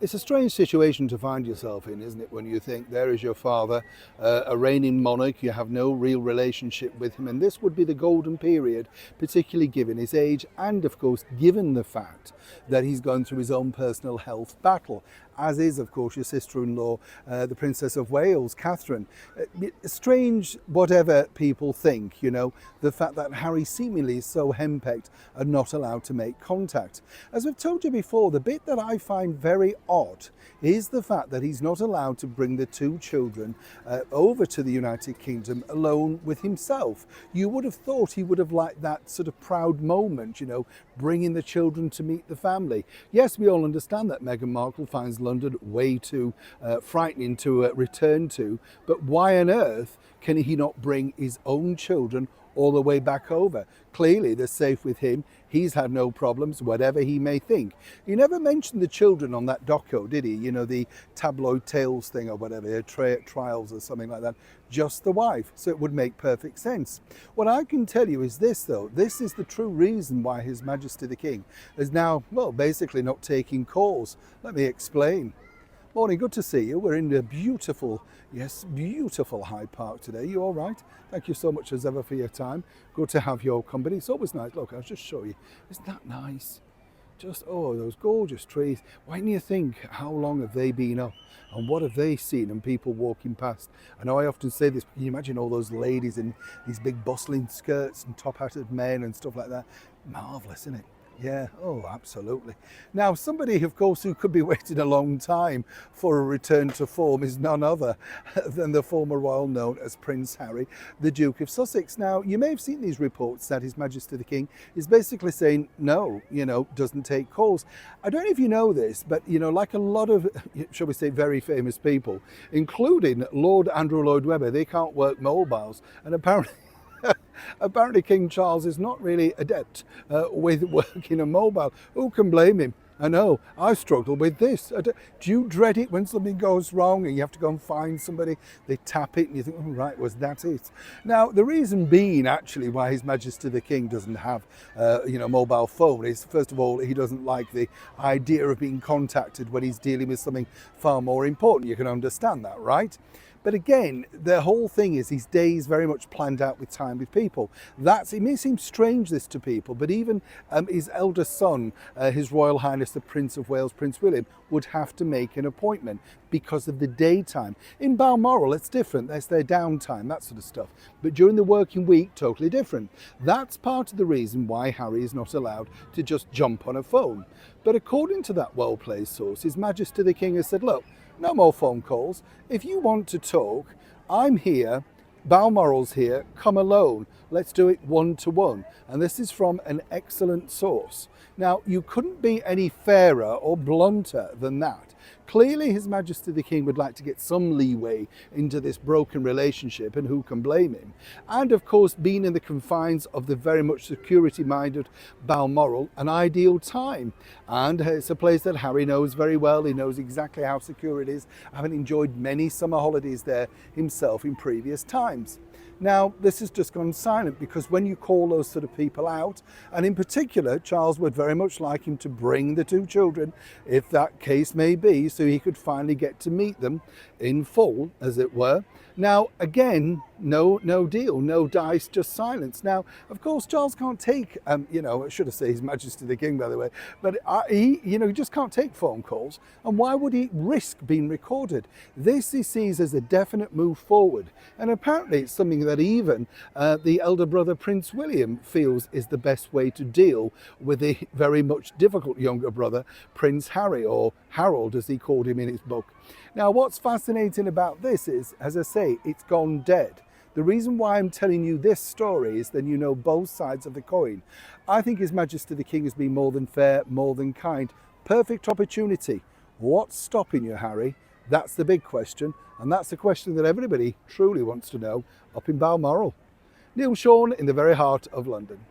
It's a strange situation to find yourself in, isn't it, when you think there is your father, a reigning monarch, you have no real relationship with him, and this would be the golden period, particularly given his age and, of course, given the fact that he's going through his own personal health battle, as is, of course, your sister-in-law, the Princess of Wales, Catherine. Strange, whatever people think, the fact that Harry seemingly is so henpecked and not allowed to make contact. As we've told you before, the bit that I find very odd is the fact that he's not allowed to bring the two children over to the United Kingdom alone with himself. You would have thought he would have liked that sort of proud moment, bringing the children to meet the family. Yes, we all understand that Meghan Markle finds London way too frightening to return to, but why on earth can he not bring his own children all the way back over? Clearly they're safe with him. He's had no problems, whatever he may think. He never mentioned the children on that doco, did he? The tabloid tales thing or whatever, trials or something like that. Just the wife, so it would make perfect sense. What I can tell you is this, though. This is the true reason why His Majesty the King is now, well, basically not taking calls. Let me explain. Morning, good to see you. We're in the beautiful Hyde Park today. You all right? Thank you so much as ever for your time. Good to have your company. It's always nice. Look, I'll just show you. Isn't that nice? Just, oh, those gorgeous trees. Why don't you think, how long have they been up? And what have they seen and people walking past? I know I often say this, but can you imagine all those ladies in these big bustling skirts and top-hatted men and stuff like that? Marvellous, isn't it? Yeah, oh, absolutely. Now, somebody, of course, who could be waiting a long time for a return to form is none other than the former royal known as Prince Harry, the Duke of Sussex. Now, you may have seen these reports that His Majesty the King is basically saying no, doesn't take calls. I don't know if you know this, but, like a lot of, shall we say, very famous people, including Lord Andrew Lloyd Webber, they can't work mobiles. And apparently King Charles is not really adept with working a mobile. Who can blame him? I know, I struggle with this. Do you dread it when something goes wrong and you have to go and find somebody? They tap it and you think, oh, right, was that it? Now, the reason being actually why His Majesty the King doesn't have, mobile phone is, first of all, he doesn't like the idea of being contacted when he's dealing with something far more important. You can understand that, right? But again, the whole thing is his day is very much planned out with time with people. It may seem strange this to people, but even his eldest son, His Royal Highness the Prince of Wales, Prince William, would have to make an appointment because of the daytime. In Balmoral, it's different. That's their downtime, that sort of stuff. But during the working week, totally different. That's part of the reason why Harry is not allowed to just jump on a phone. But according to that well-placed source, His Majesty the King has said, look, no more phone calls. If you want to talk, I'm here. Balmoral's here. Come alone. Let's do it one-to-one. And this is from an excellent source. Now, you couldn't be any fairer or blunter than that. Clearly, His Majesty the King would like to get some leeway into this broken relationship, and who can blame him? And of course, being in the confines of the very much security-minded Balmoral, an ideal time. And it's a place that Harry knows very well. He knows exactly how secure it is, having enjoyed many summer holidays there himself in previous times. Now, this has just gone silent because when you call those sort of people out, and in particular, Charles would very much like him to bring the two children, if that case may be, so he could finally get to meet them in full, as it were. Now, again, no deal, no dice, just silence. Now, of course, Charles can't take, I should have said His Majesty the King, by the way, but he just can't take phone calls. And why would he risk being recorded? This he sees as a definite move forward. And apparently it's something that even the elder brother, Prince William, feels is the best way to deal with the very much difficult younger brother, Prince Harry, or Harold, as he called him in his book. Now, what's fascinating about this is, as I say, it's gone dead. The reason why I'm telling you this story is then you know both sides of the coin. I think His Majesty the King has been more than fair, more than kind. Perfect opportunity. What's stopping you, Harry? That's the big question. And that's the question that everybody truly wants to know up in Balmoral. Neil Sean in the very heart of London.